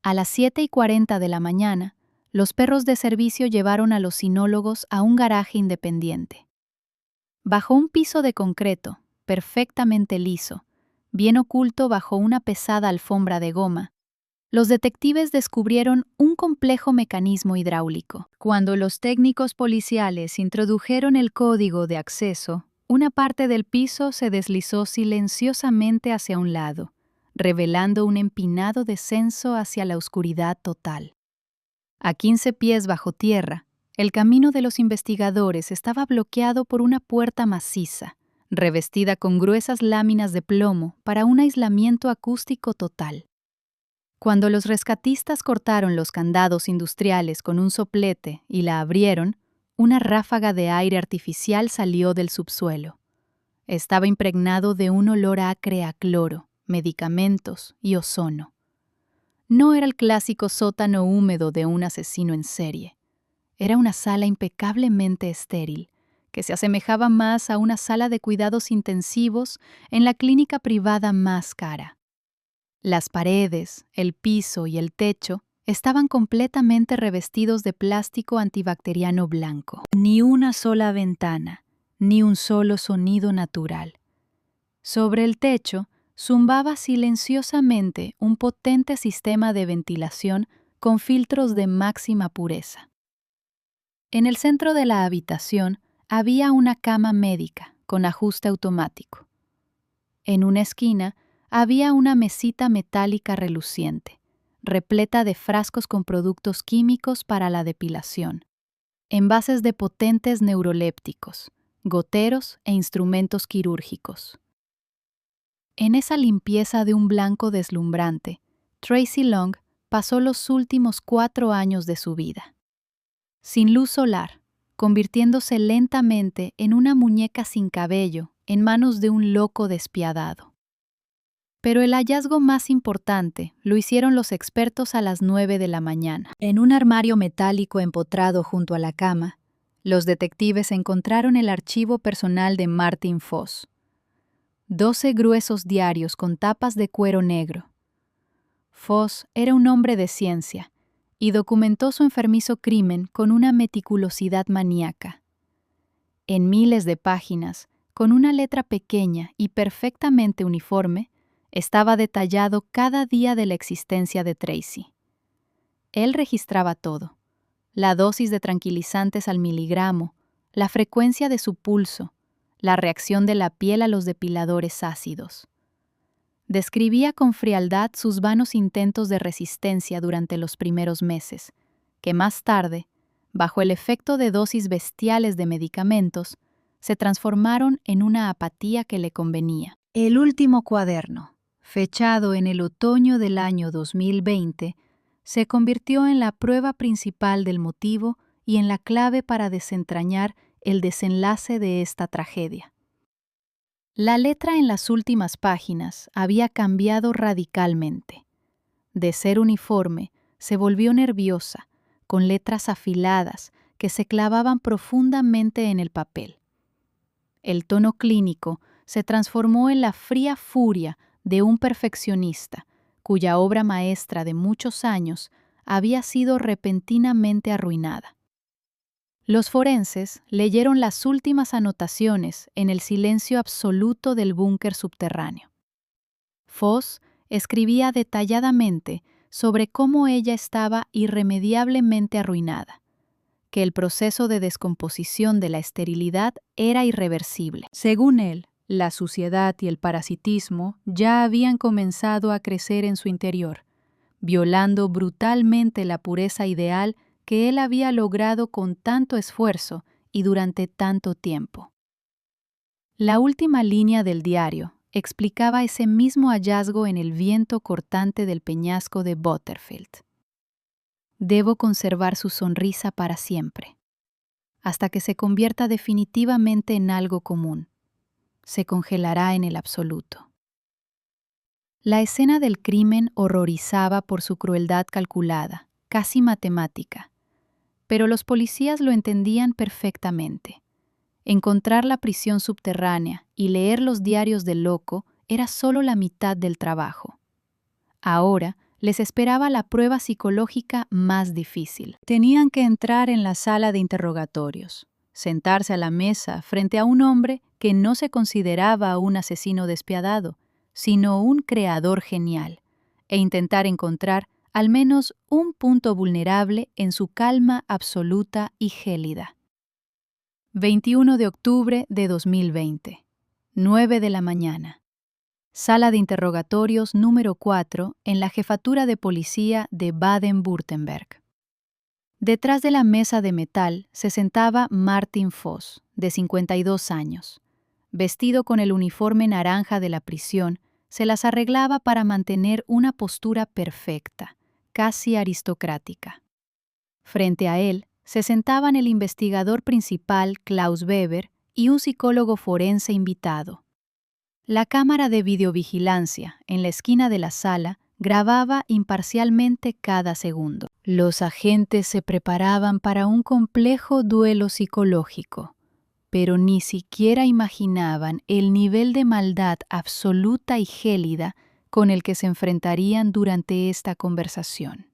A las 7:40 de la mañana, los perros de servicio llevaron a los sinólogos a un garaje independiente. Bajo un piso de concreto, perfectamente liso, bien oculto bajo una pesada alfombra de goma, los detectives descubrieron un complejo mecanismo hidráulico. Cuando los técnicos policiales introdujeron el código de acceso, una parte del piso se deslizó silenciosamente hacia un lado, revelando un empinado descenso hacia la oscuridad total. A 15 pies bajo tierra, el camino de los investigadores estaba bloqueado por una puerta maciza, revestida con gruesas láminas de plomo para un aislamiento acústico total. Cuando los rescatistas cortaron los candados industriales con un soplete y la abrieron, una ráfaga de aire artificial salió del subsuelo. Estaba impregnado de un olor acre a cloro, medicamentos y ozono. No era el clásico sótano húmedo de un asesino en serie. Era una sala impecablemente estéril, que se asemejaba más a una sala de cuidados intensivos en la clínica privada más cara. Las paredes, el piso y el techo estaban completamente revestidos de plástico antibacteriano blanco. Ni una sola ventana, ni un solo sonido natural. Sobre el techo zumbaba silenciosamente un potente sistema de ventilación con filtros de máxima pureza. En el centro de la habitación había una cama médica con ajuste automático. En una esquina había una mesita metálica reluciente, repleta de frascos con productos químicos para la depilación, envases de potentes neurolépticos, goteros e instrumentos quirúrgicos. En esa limpieza de un blanco deslumbrante, Tracy Long pasó los últimos 4 años de su vida. Sin luz solar, convirtiéndose lentamente en una muñeca sin cabello en manos de un loco despiadado. Pero el hallazgo más importante lo hicieron los expertos a las 9 de la mañana. En un armario metálico empotrado junto a la cama, los detectives encontraron el archivo personal de Martin Foss. 12 gruesos diarios con tapas de cuero negro. Foss era un hombre de ciencia y documentó su enfermizo crimen con una meticulosidad maníaca. En miles de páginas, con una letra pequeña y perfectamente uniforme, estaba detallado cada día de la existencia de Tracy. Él registraba todo: la dosis de tranquilizantes al miligramo, la frecuencia de su pulso, la reacción de la piel a los depiladores ácidos. Describía con frialdad sus vanos intentos de resistencia durante los primeros meses, que más tarde, bajo el efecto de dosis bestiales de medicamentos, se transformaron en una apatía que le convenía. El último cuaderno, fechado en el otoño del año 2020, se convirtió en la prueba principal del motivo y en la clave para desentrañar el desenlace de esta tragedia. La letra en las últimas páginas había cambiado radicalmente. De ser uniforme, se volvió nerviosa, con letras afiladas que se clavaban profundamente en el papel. El tono clínico se transformó en la fría furia de un perfeccionista, cuya obra maestra de muchos años había sido repentinamente arruinada. Los forenses leyeron las últimas anotaciones en el silencio absoluto del búnker subterráneo. Foss escribía detalladamente sobre cómo ella estaba irremediablemente arruinada, que el proceso de descomposición de la esterilidad era irreversible. Según él, la suciedad y el parasitismo ya habían comenzado a crecer en su interior, violando brutalmente la pureza ideal que él había logrado con tanto esfuerzo y durante tanto tiempo. La última línea del diario explicaba ese mismo hallazgo en el viento cortante del peñasco de Butterfield. Debo conservar su sonrisa para siempre, hasta que se convierta definitivamente en algo común. Se congelará en el absoluto. La escena del crimen horrorizaba por su crueldad calculada, casi matemática, pero los policías lo entendían perfectamente. Encontrar la prisión subterránea y leer los diarios del loco era solo la mitad del trabajo. Ahora les esperaba la prueba psicológica más difícil. Tenían que entrar en la sala de interrogatorios, sentarse a la mesa frente a un hombre que no se consideraba un asesino despiadado, sino un creador genial, e intentar encontrar al menos un punto vulnerable en su calma absoluta y gélida. 21 de octubre de 2020, 9 de la mañana. Sala de interrogatorios número 4 en la Jefatura de Policía de Baden-Württemberg. Detrás de la mesa de metal se sentaba Martin Foss, de 52 años. Vestido con el uniforme naranja de la prisión, se las arreglaba para mantener una postura perfecta, casi aristocrática. Frente a él se sentaban el investigador principal Klaus Weber y un psicólogo forense invitado. La cámara de videovigilancia en la esquina de la sala grababa imparcialmente cada segundo. Los agentes se preparaban para un complejo duelo psicológico, pero ni siquiera imaginaban el nivel de maldad absoluta y gélida con el que se enfrentarían durante esta conversación.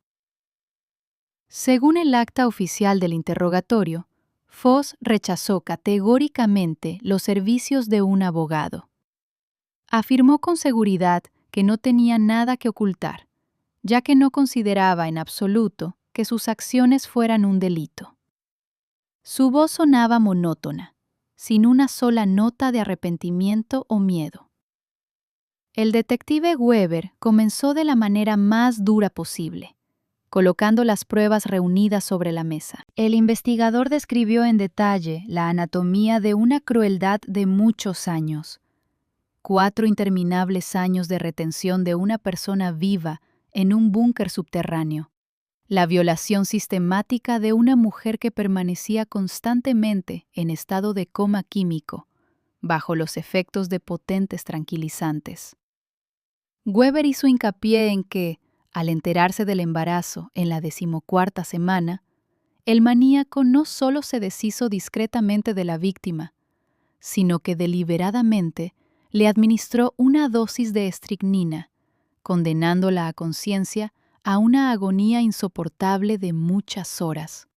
Según el acta oficial del interrogatorio, Foss rechazó categóricamente los servicios de un abogado. Afirmó con seguridad que no tenía nada que ocultar, ya que no consideraba en absoluto que sus acciones fueran un delito. Su voz sonaba monótona, sin una sola nota de arrepentimiento o miedo. El detective Weber comenzó de la manera más dura posible, colocando las pruebas reunidas sobre la mesa. El investigador describió en detalle la anatomía de una crueldad de muchos años. 4 interminables años de retención de una persona viva en un búnker subterráneo. La violación sistemática de una mujer que permanecía constantemente en estado de coma químico, bajo los efectos de potentes tranquilizantes. Weber hizo hincapié en que, al enterarse del embarazo en la 14ª semana, el maníaco no solo se deshizo discretamente de la víctima, sino que deliberadamente le administró una dosis de estricnina, condenándola a conciencia a una agonía insoportable de muchas horas.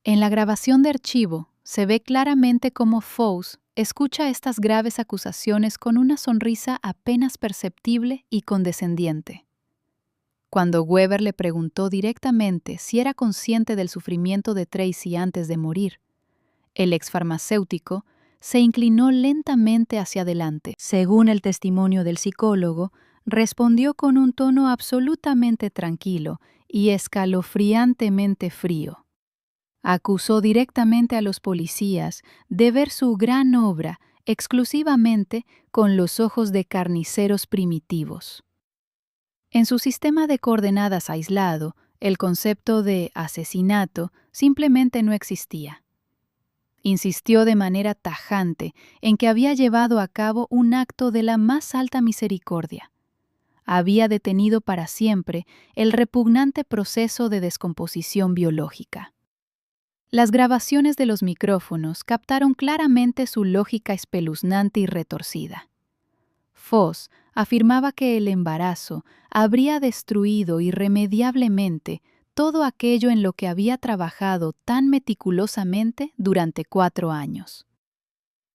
En la grabación de archivo se ve claramente cómo Foss escucha estas graves acusaciones con una sonrisa apenas perceptible y condescendiente. Cuando Weber le preguntó directamente si era consciente del sufrimiento de Tracy antes de morir, el exfarmacéutico se inclinó lentamente hacia adelante. Según el testimonio del psicólogo, respondió con un tono absolutamente tranquilo y escalofriantemente frío. Acusó directamente a los policías de ver su gran obra exclusivamente con los ojos de carniceros primitivos. En su sistema de coordenadas aislado, el concepto de asesinato simplemente no existía. Insistió de manera tajante en que había llevado a cabo un acto de la más alta misericordia. Había detenido para siempre el repugnante proceso de descomposición biológica. Las grabaciones de los micrófonos captaron claramente su lógica espeluznante y retorcida. Foss afirmaba que el embarazo habría destruido irremediablemente todo aquello en lo que había trabajado tan meticulosamente durante 4 años.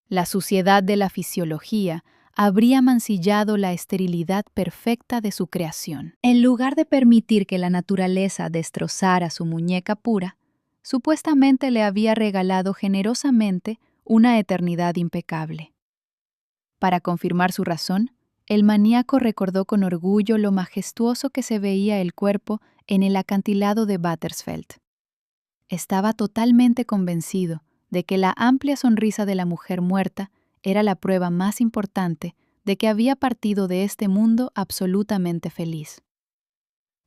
La suciedad de la fisiología habría mancillado la esterilidad perfecta de su creación. En lugar de permitir que la naturaleza destrozara su muñeca pura, supuestamente le había regalado generosamente una eternidad impecable. Para confirmar su razón, el maníaco recordó con orgullo lo majestuoso que se veía el cuerpo en el acantilado de Battersfeld. Estaba totalmente convencido de que la amplia sonrisa de la mujer muerta era la prueba más importante de que había partido de este mundo absolutamente feliz.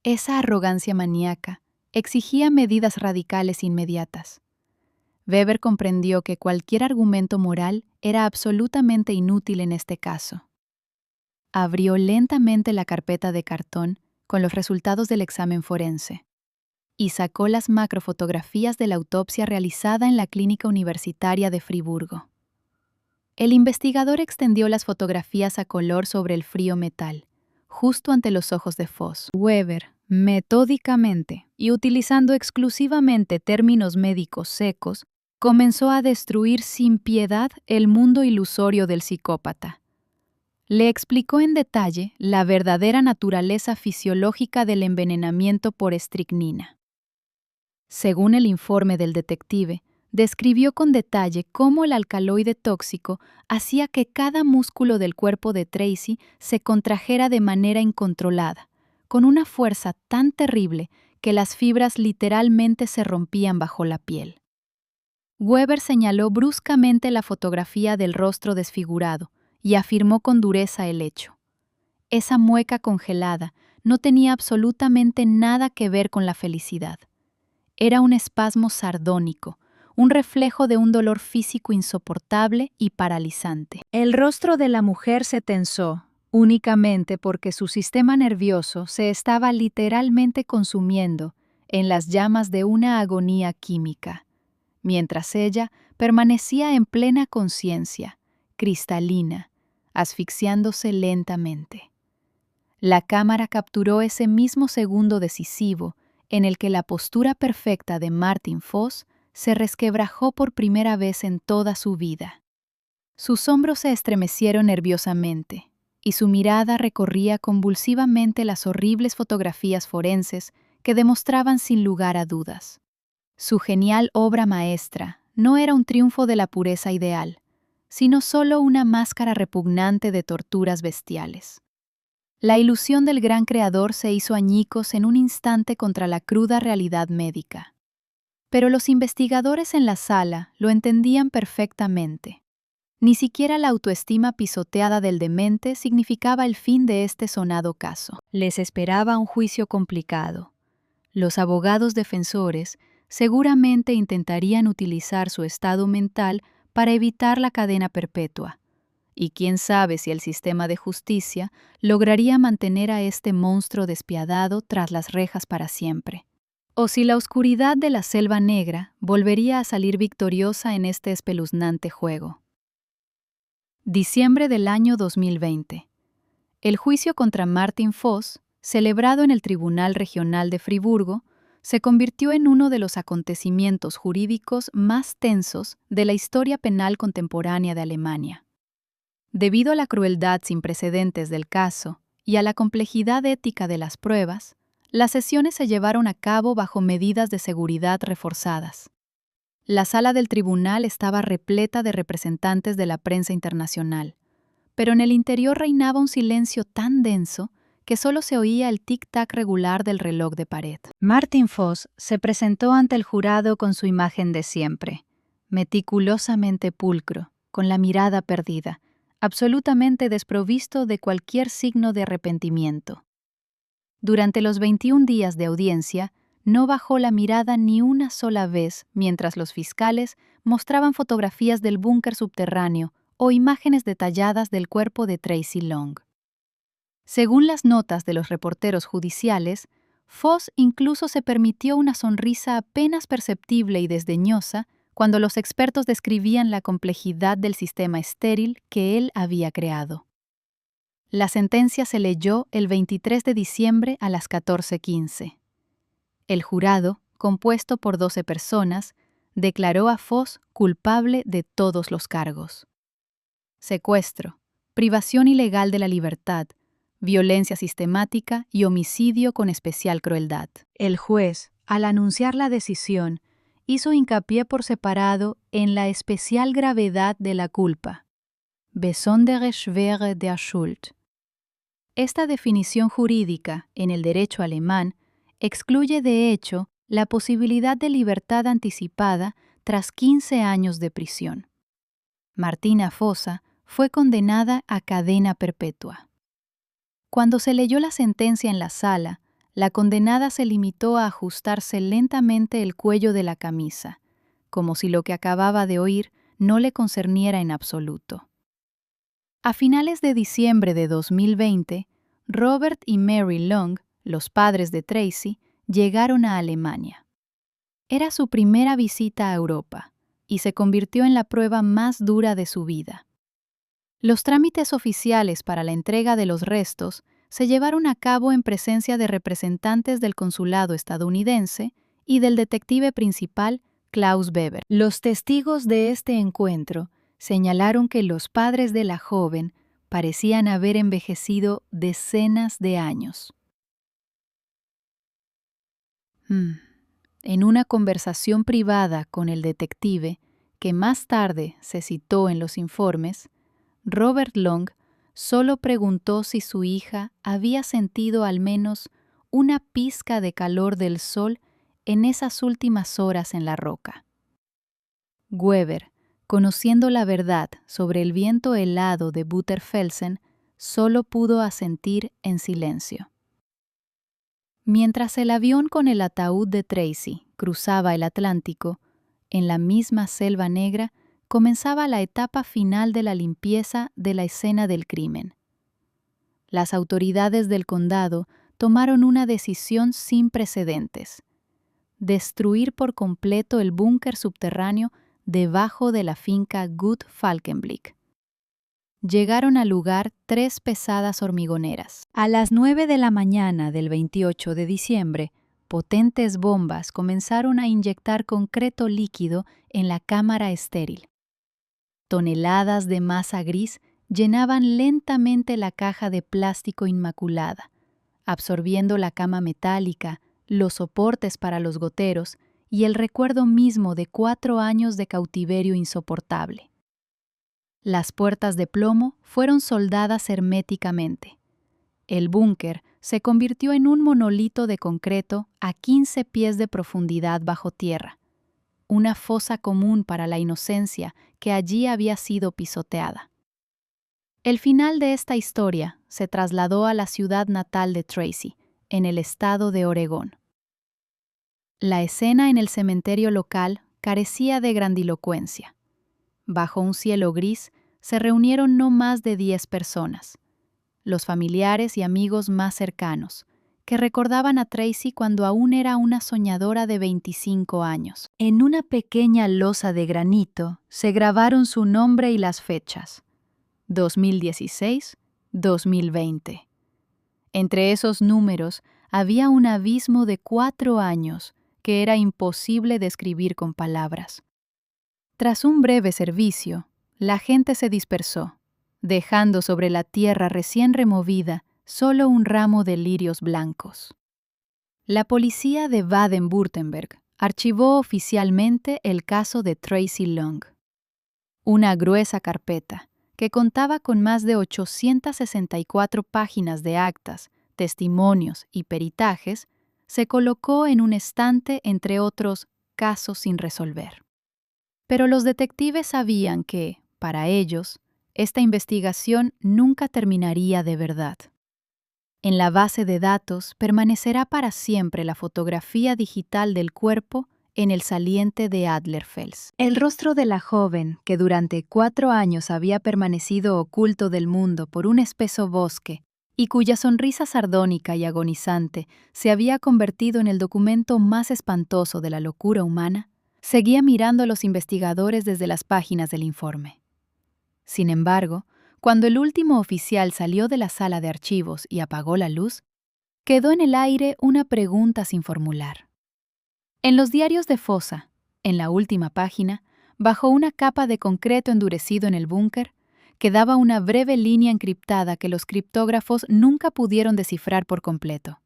Esa arrogancia maníaca exigía medidas radicales inmediatas. Weber comprendió que cualquier argumento moral era absolutamente inútil en este caso. Abrió lentamente la carpeta de cartón con los resultados del examen forense y sacó las macrofotografías de la autopsia realizada en la Clínica Universitaria de Friburgo. El investigador extendió las fotografías a color sobre el frío metal, justo ante los ojos de Foss. Weber, metódicamente y utilizando exclusivamente términos médicos secos, comenzó a destruir sin piedad el mundo ilusorio del psicópata. Le explicó en detalle la verdadera naturaleza fisiológica del envenenamiento por estricnina. Según el informe del detective, describió con detalle cómo el alcaloide tóxico hacía que cada músculo del cuerpo de Tracy se contrajera de manera incontrolada, con una fuerza tan terrible que las fibras literalmente se rompían bajo la piel. Weber señaló bruscamente la fotografía del rostro desfigurado y afirmó con dureza el hecho. Esa mueca congelada no tenía absolutamente nada que ver con la felicidad. Era un espasmo sardónico, un reflejo de un dolor físico insoportable y paralizante. El rostro de la mujer se tensó, únicamente porque su sistema nervioso se estaba literalmente consumiendo en las llamas de una agonía química, mientras ella permanecía en plena conciencia, cristalina, asfixiándose lentamente. La cámara capturó ese mismo segundo decisivo en el que la postura perfecta de Martin Foss se resquebrajó por primera vez en toda su vida. Sus hombros se estremecieron nerviosamente, y su mirada recorría convulsivamente las horribles fotografías forenses que demostraban sin lugar a dudas. Su genial obra maestra no era un triunfo de la pureza ideal, sino solo una máscara repugnante de torturas bestiales. La ilusión del gran creador se hizo añicos en un instante contra la cruda realidad médica. Pero los investigadores en la sala lo entendían perfectamente. Ni siquiera la autoestima pisoteada del demente significaba el fin de este sonado caso. Les esperaba un juicio complicado. Los abogados defensores seguramente intentarían utilizar su estado mental para evitar la cadena perpetua, y quién sabe si el sistema de justicia lograría mantener a este monstruo despiadado tras las rejas para siempre. O si la oscuridad de la Selva Negra volvería a salir victoriosa en este espeluznante juego. Diciembre del año 2020. El juicio contra Martin Foss, celebrado en el Tribunal Regional de Friburgo, se convirtió en uno de los acontecimientos jurídicos más tensos de la historia penal contemporánea de Alemania. Debido a la crueldad sin precedentes del caso y a la complejidad ética de las pruebas, las sesiones se llevaron a cabo bajo medidas de seguridad reforzadas. La sala del tribunal estaba repleta de representantes de la prensa internacional, pero en el interior reinaba un silencio tan denso que solo se oía el tic-tac regular del reloj de pared. Martin Foss se presentó ante el jurado con su imagen de siempre, meticulosamente pulcro, con la mirada perdida, absolutamente desprovisto de cualquier signo de arrepentimiento. Durante los 21 días de audiencia, no bajó la mirada ni una sola vez mientras los fiscales mostraban fotografías del búnker subterráneo o imágenes detalladas del cuerpo de Tracy Long. Según las notas de los reporteros judiciales, Foss incluso se permitió una sonrisa apenas perceptible y desdeñosa cuando los expertos describían la complejidad del sistema estéril que él había creado. La sentencia se leyó el 23 de diciembre a las 14:15. El jurado, compuesto por 12 personas, declaró a Foss culpable de todos los cargos: secuestro, privación ilegal de la libertad, violencia sistemática y homicidio con especial crueldad. El juez, al anunciar la decisión, hizo hincapié por separado en la especial gravedad de la culpa. Besondere Schwere der Schuld. Esta definición jurídica, en el derecho alemán, excluye de hecho la posibilidad de libertad anticipada tras 15 años de prisión. Martina Fossa fue condenada a cadena perpetua. Cuando se leyó la sentencia en la sala, la condenada se limitó a ajustarse lentamente el cuello de la camisa, como si lo que acababa de oír no le concerniera en absoluto. A finales de diciembre de 2020, Robert y Mary Long, los padres de Tracy, llegaron a Alemania. Era su primera visita a Europa y se convirtió en la prueba más dura de su vida. Los trámites oficiales para la entrega de los restos se llevaron a cabo en presencia de representantes del consulado estadounidense y del detective principal Klaus Weber. Los testigos de este encuentro señalaron que los padres de la joven parecían haber envejecido decenas de años. En una conversación privada con el detective, que más tarde se citó en los informes, Robert Long solo preguntó si su hija había sentido al menos una pizca de calor del sol en esas últimas horas en la roca. Weber, conociendo la verdad sobre el viento helado de Butterfelsen, solo pudo asentir en silencio. Mientras el avión con el ataúd de Tracy cruzaba el Atlántico, en la misma Selva Negra comenzaba la etapa final de la limpieza de la escena del crimen. Las autoridades del condado tomaron una decisión sin precedentes: destruir por completo el búnker subterráneo debajo de la finca Gut Falkenblick. Llegaron al lugar 3 pesadas hormigoneras. A las 9 de la mañana del 28 de diciembre, potentes bombas comenzaron a inyectar concreto líquido en la cámara estéril. Toneladas de masa gris llenaban lentamente la caja de plástico inmaculada, absorbiendo la cama metálica, los soportes para los goteros y el recuerdo mismo de 4 años de cautiverio insoportable. Las puertas de plomo fueron soldadas herméticamente. El búnker se convirtió en un monolito de concreto a 15 pies de profundidad bajo tierra, una fosa común para la inocencia que allí había sido pisoteada. El final de esta historia se trasladó a la ciudad natal de Tracy, en el estado de Oregón. La escena en el cementerio local carecía de grandilocuencia. Bajo un cielo gris, se reunieron no más de 10 personas, los familiares y amigos más cercanos, que recordaban a Tracy cuando aún era una soñadora de 25 años. En una pequeña losa de granito se grabaron su nombre y las fechas: 2016-2020. Entre esos números había un abismo de 4 años que era imposible describir con palabras. Tras un breve servicio, la gente se dispersó, dejando sobre la tierra recién removida solo un ramo de lirios blancos. La policía de Baden-Württemberg archivó oficialmente el caso de Tracy Long. Una gruesa carpeta, que contaba con más de 864 páginas de actas, testimonios y peritajes, se colocó en un estante entre otros casos sin resolver. Pero los detectives sabían que, para ellos, esta investigación nunca terminaría de verdad. En la base de datos permanecerá para siempre la fotografía digital del cuerpo en el saliente de Adlerfels. El rostro de la joven, que durante 4 años había permanecido oculto del mundo por un espeso bosque, y cuya sonrisa sardónica y agonizante se había convertido en el documento más espantoso de la locura humana, seguía mirando a los investigadores desde las páginas del informe. Sin embargo, cuando el último oficial salió de la sala de archivos y apagó la luz, quedó en el aire una pregunta sin formular. En los diarios de fosa, en la última página, bajo una capa de concreto endurecido en el búnker, quedaba una breve línea encriptada que los criptógrafos nunca pudieron descifrar por completo.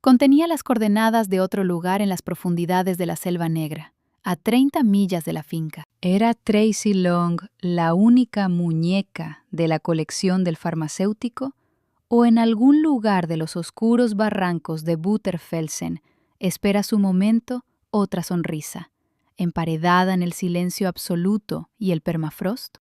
Contenía las coordenadas de otro lugar en las profundidades de la Selva Negra, a 30 millas de la finca. ¿Era Tracy Long la única muñeca de la colección del farmacéutico? ¿O en algún lugar de los oscuros barrancos de Butterfelsen espera su momento otra sonrisa, emparedada en el silencio absoluto y el permafrost?